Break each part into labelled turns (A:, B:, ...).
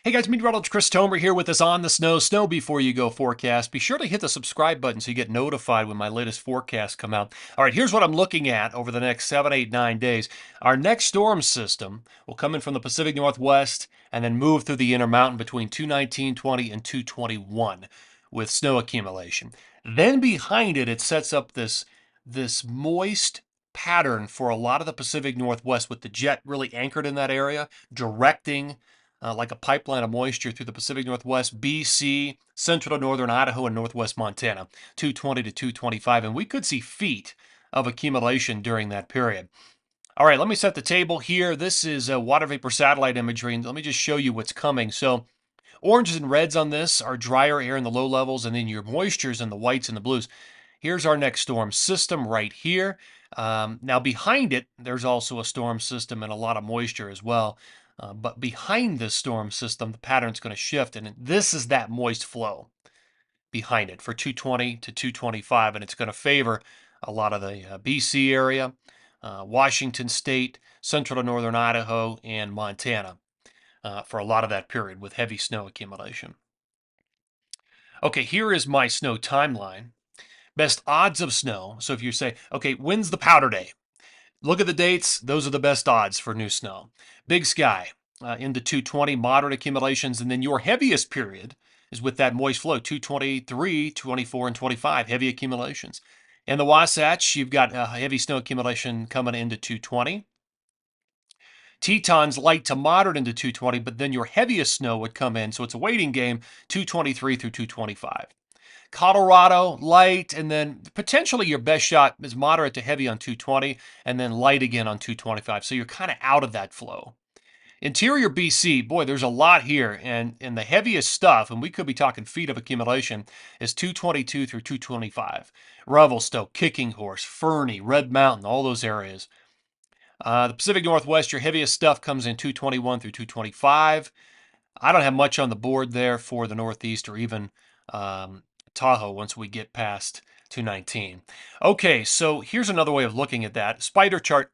A: Hey guys, meteorologist Chris Tomer here with this On the Snow Before You Go forecast. Be sure to hit the subscribe button so you get notified when my latest forecasts come out. All right, here's what I'm looking at over the next 7, 8, 9 days. Our next storm system will come in from the Pacific Northwest and then move through the Intermountain between 219.20 and 221 with snow accumulation. Then behind it, it sets up this moist pattern for a lot of the Pacific Northwest with the jet really anchored in that area, directing like a pipeline of moisture through the Pacific Northwest, BC, central to northern Idaho, and northwest Montana, 220 to 225. And we could see feet of accumulation during that period. All right, let me set the table here. This is water vapor satellite imagery, and let me just show you what's coming. So oranges and reds on this are drier air in the low levels, and then your moistures in the whites and the blues. Here's our next storm system right here. Now behind it, there's also a storm system and a lot of moisture as well. But behind this storm system, the pattern's going to shift, and this is that moist flow behind it for 220 to 225, and it's going to favor a lot of the BC area, Washington State, central to northern Idaho, and Montana for a lot of that period with heavy snow accumulation. Okay, here is my snow timeline. Best odds of snow. So if you say, okay, when's the powder day? Look at the dates. Those are the best odds for new snow. Big sky into 220, moderate accumulations. And then your heaviest period is with that moist flow, 223, 24, and 25, heavy accumulations. In the Wasatch, you've got heavy snow accumulation coming into 220. Tetons light to moderate into 220, but then your heaviest snow would come in. So it's a waiting game, 223 through 225. Colorado, light, and then potentially your best shot is moderate to heavy on 220, and then light again on 225. So you're kind of out of that flow. Interior BC, boy, there's a lot here, and the heaviest stuff, and we could be talking feet of accumulation, is 222 through 225. Revelstoke, Kicking Horse, Fernie, Red Mountain, all those areas. The Pacific Northwest, your heaviest stuff comes in 221 through 225. I don't have much on the board there for the Northeast or even Tahoe once we get past 219. Okay, so here's another way of looking at that. Spider chart,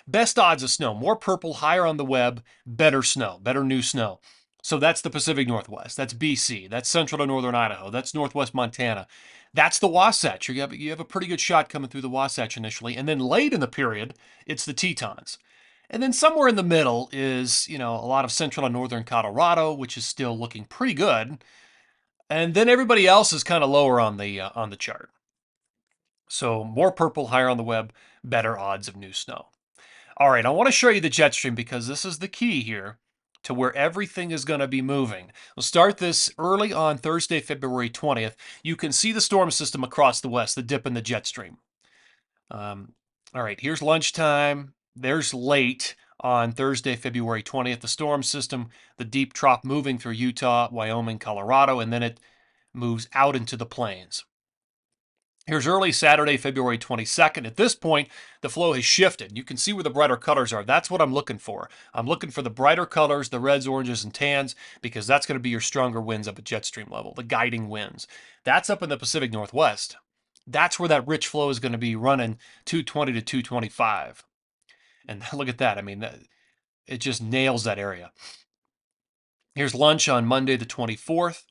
A: best odds of snow, more purple, higher on the web, better snow, better new snow. So that's the Pacific Northwest. That's BC. That's central to northern Idaho. That's northwest Montana. That's the Wasatch. You have a pretty good shot coming through the Wasatch initially. And then late in the period, it's the Tetons. And then somewhere in the middle is, a lot of central and northern Colorado, which is still looking pretty good. And then everybody else is kind of lower on the chart. So more purple, higher on the web, better odds of new snow. All right, I want to show you the jet stream because this is the key here to where everything is going to be moving. We'll start this early on Thursday, February 20th. You can see the storm system across the west, the dip in the jet stream. All right, here's lunchtime. There's late on Thursday, February 20th. The storm system, the deep trough moving through Utah, Wyoming, Colorado, and then it moves out into the plains. Here's early Saturday, February 22nd. At this point, the flow has shifted. You can see where the brighter colors are. That's what I'm looking for. I'm looking for the brighter colors, the reds, oranges, and tans, because that's going to be your stronger winds up at jet stream level, the guiding winds. That's up in the Pacific Northwest. That's where that rich flow is going to be running 220 to 225. And look at that. I mean, it just nails that area. Here's lunch on Monday, the 24th.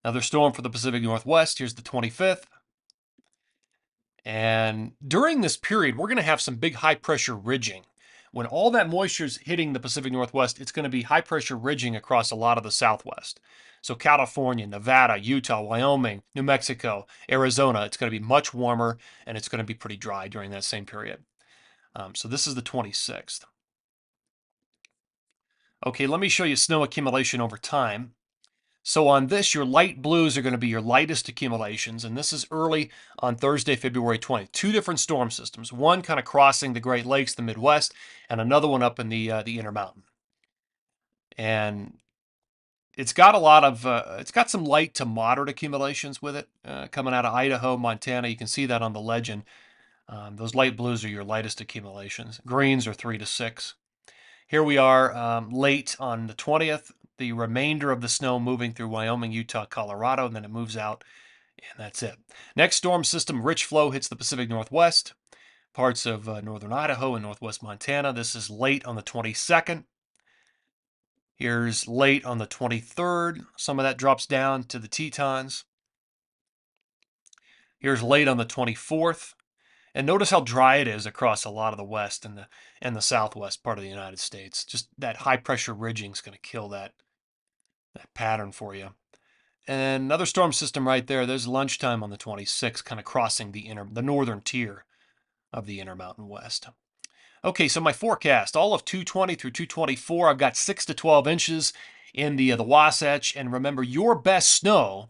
A: Another storm for the Pacific Northwest. Here's the 25th. And during this period, we're going to have some big high pressure ridging. When all that moisture is hitting the Pacific Northwest, it's going to be high pressure ridging across a lot of the Southwest. So California, Nevada, Utah, Wyoming, New Mexico, Arizona, it's going to be much warmer and it's going to be pretty dry during that same period. So this is the 26th. Okay, let me show you snow accumulation over time. So on this, your light blues are going to be your lightest accumulations, and this is early on Thursday, February 20th. Two different storm systems, one kind of crossing the Great Lakes, the Midwest, and another one up in the Intermountain. And it's got it's got some light to moderate accumulations with it coming out of Idaho, Montana. You can see that on the legend. Those light blues are your lightest accumulations. Greens are 3 to 6. Here we are late on the 20th. The remainder of the snow moving through Wyoming, Utah, Colorado, and then it moves out, and that's it. Next storm system, rich flow hits the Pacific Northwest, parts of northern Idaho and northwest Montana. This is late on the 22nd. Here's late on the 23rd. Some of that drops down to the Tetons. Here's late on the 24th. And notice how dry it is across a lot of the west and the southwest part of the United States. Just that high pressure ridging is going to kill that pattern for you. And another storm system right there. There's lunchtime on the 26th, kind of crossing the northern tier of the Intermountain West. Okay, so my forecast, all of 220 through 224, I've got 6 to 12 inches in the Wasatch. And remember, your best snow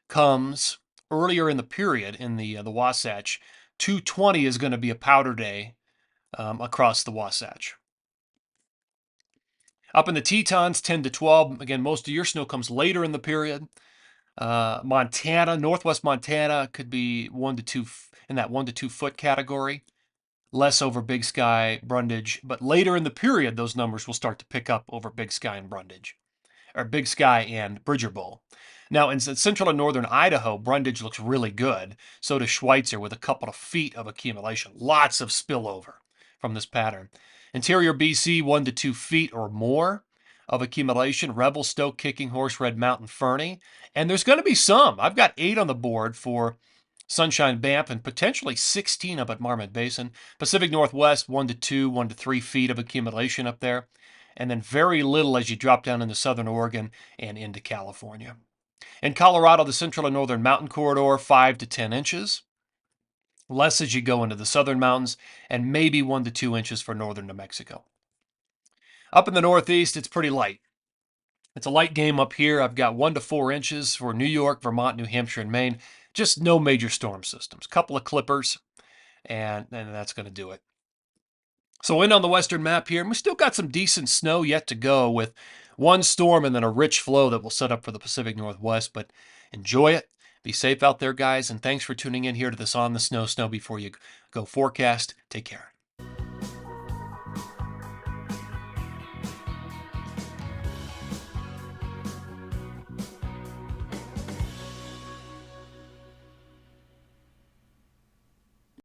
A: comes earlier in the period in the Wasatch. 220 is going to be a powder day across the Wasatch. Up in the Tetons, 10 to 12. Again, most of your snow comes later in the period. Montana, northwest Montana could be 1 to 2 in that 1 to 2 foot category. Less over Big Sky, Brundage, but later in the period, those numbers will start to pick up over Big Sky and Brundage, or Big Sky and Bridger Bowl. Now, in central and northern Idaho, Brundage looks really good. So does Schweitzer with a couple of feet of accumulation. Lots of spillover from this pattern. Interior BC, 1 to 2 feet or more of accumulation. Revelstoke, Kicking Horse, Red Mountain, Fernie. And there's going to be some. I've got 8 on the board for Sunshine, Banff, and potentially 16 up at Marmot Basin. Pacific Northwest, 1 to 2, 1 to 3 feet of accumulation up there. And then very little as you drop down into southern Oregon and into California. In Colorado, the central and northern mountain corridor, 5 to 10 inches. Less as you go into the southern mountains, and maybe 1 to 2 inches for northern New Mexico. Up in the northeast, it's pretty light. It's a light game up here. I've got 1 to 4 inches for New York, Vermont, New Hampshire, and Maine. Just no major storm systems. Couple of clippers, and that's going to do it. So in on the western map here, we still got some decent snow yet to go with one storm and then a rich flow that will set up for the Pacific Northwest, but enjoy it. Be safe out there, guys, and thanks for tuning in here to this On the Snow Before You Go forecast. Take care.